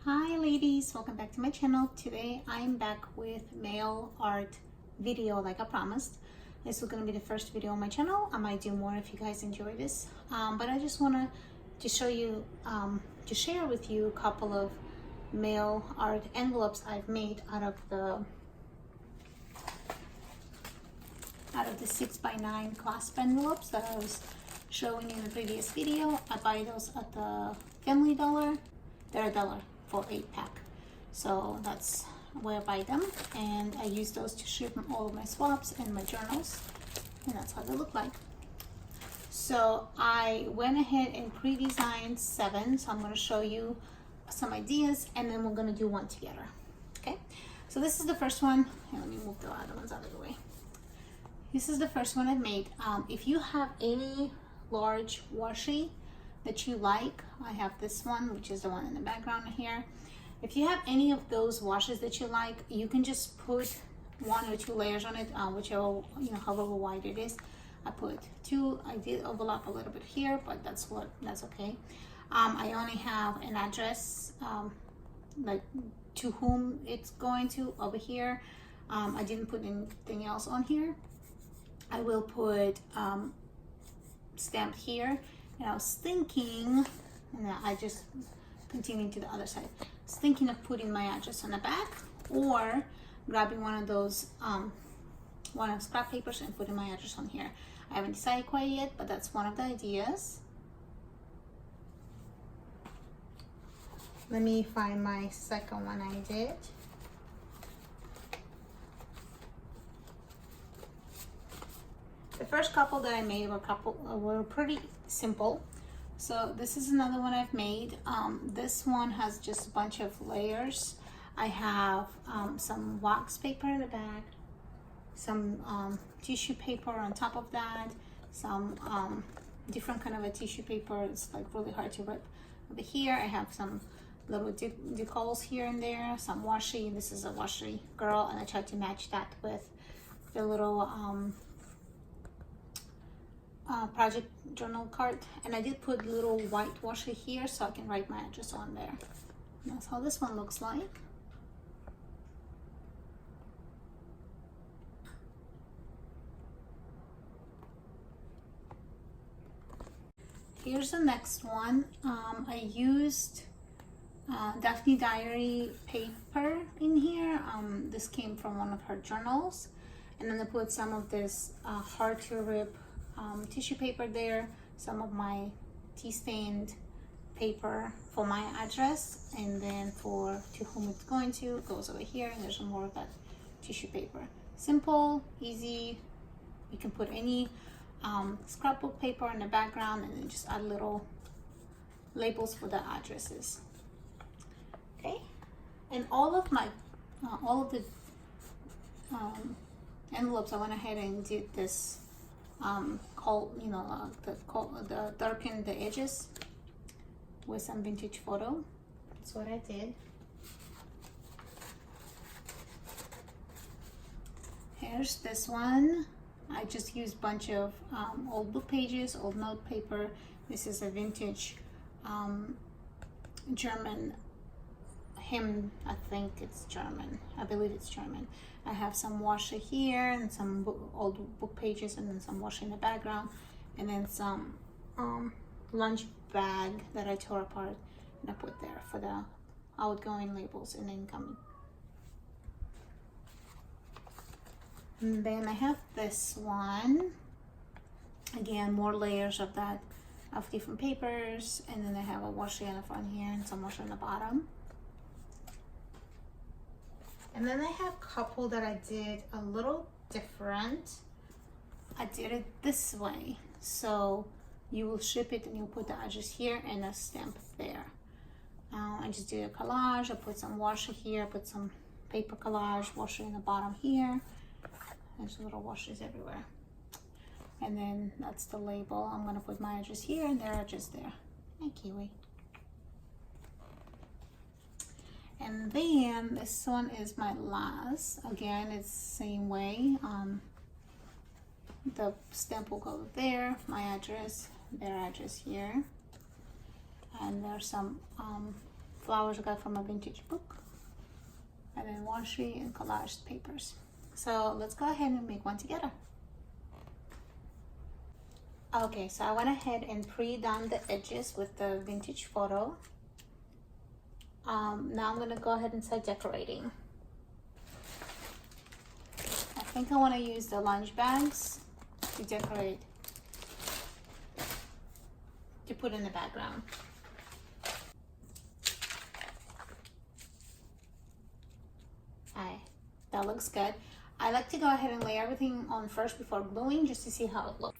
Hi ladies, welcome back to my channel. Today I'm back with mail art video like I promised. This is going to be the first video on my channel. I might do more if you guys enjoy this, but I just want to show you, to share with you a couple of mail art envelopes I've made out of the 6x9 clasp envelopes that I was showing in the previous video. I buy those at the Family Dollar. They're $1 for 8-pack, so that's where I buy them, and I use those to ship all of my swaps and my journals, and that's how they look like. So I went ahead and pre-designed 7, so I'm going to show you some ideas and then we're going to do one together. Okay, so this is the first one. Here, let me move the other ones out of the way. This is the first one I've made. If you have any large washi that you like, I have this one, which is the one in the background here. If you have any of those washes that you like, you can just put 1 or 2 layers on it, whichever, however wide it is. I put 2. I did overlap a little bit here, but that's okay. I only have an address, like to whom it's going to over here. I didn't put anything else on here. I will put stamped here. And I was thinking, and I just continuing to the other side, I was thinking of putting my address on the back, or grabbing one of those one of scrap papers and putting my address on here. I haven't decided quite yet, but that's one of the ideas. Let me find my second one I did. The first couple that I made were pretty simple. So this is another one I've made. This one has just a bunch of layers. I have some wax paper in the back, some tissue paper on top of that, some different kind of a tissue paper. It's like really hard to rip. Over here I have some little decals here and there, some washi. This is a washi girl, and I tried to match that with the little project journal card, and I did put little white washi here so I can write my address on there. And that's how this one looks like. Here's the next one. I used Daphne Diary paper in here. This came from one of her journals, and then I put some of this hard to rip tissue paper there, some of my tea stained paper for my address, and then for to whom it's going to goes over here, and there's some more of that tissue paper. Simple, easy. You can put any scrapbook paper in the background and then just add little labels for the addresses. Okay, and all of my all of the envelopes, I went ahead and did this darken the edges with some vintage photo. That's what I did. Here's this one. I just used a bunch of old book pages, old note paper. This is a vintage German hymn. I think it's German. I believe it's German. I have some washi here and some old book pages, and then some washi in the background, and then some lunch bag that I tore apart and I put there for the outgoing labels and incoming. And then I have this one. Again, more layers of that, of different papers, and then I have a washi in the front here and some washi on the bottom. And then I have a couple that I did a little different. I did it this way. So you will ship it and you'll put the address here and a stamp there. I just did a collage. I put some washi here, I put some paper collage, washi in the bottom here. There's little washes everywhere. And then that's the label. I'm gonna put my address here and their address there. Hey, Kiwi. And then this one is my last. Again, it's the same way. The stamp will go there, my address, their address here, and there's some flowers I got from a vintage book, and then washi and collaged papers. So let's go ahead and make one together. Okay, so I went ahead and pre-done the edges with the vintage photo. Now I'm gonna go ahead and start decorating. I think I want to use the lunch bags to decorate, to put in the background. Alright, that looks good. I like to go ahead and lay everything on first before gluing, just to see how it looks.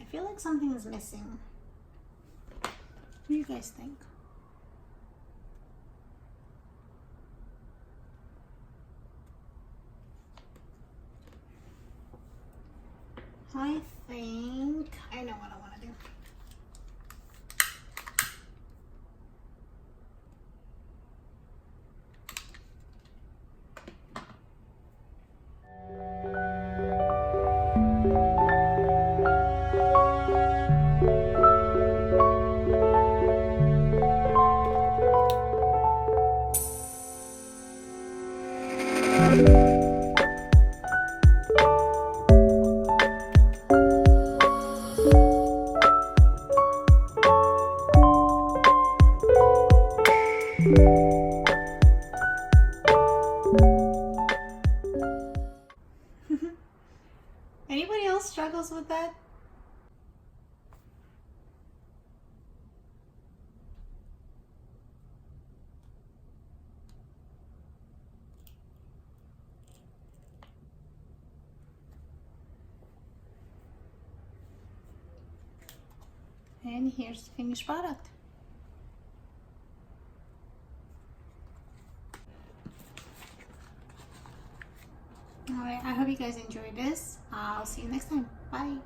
I feel like something is missing. What do you guys think? I think I know what I want to do. Anybody else struggles with that? And here's the finished product. Alright, I hope you guys enjoyed this. I'll see you next time. Bye.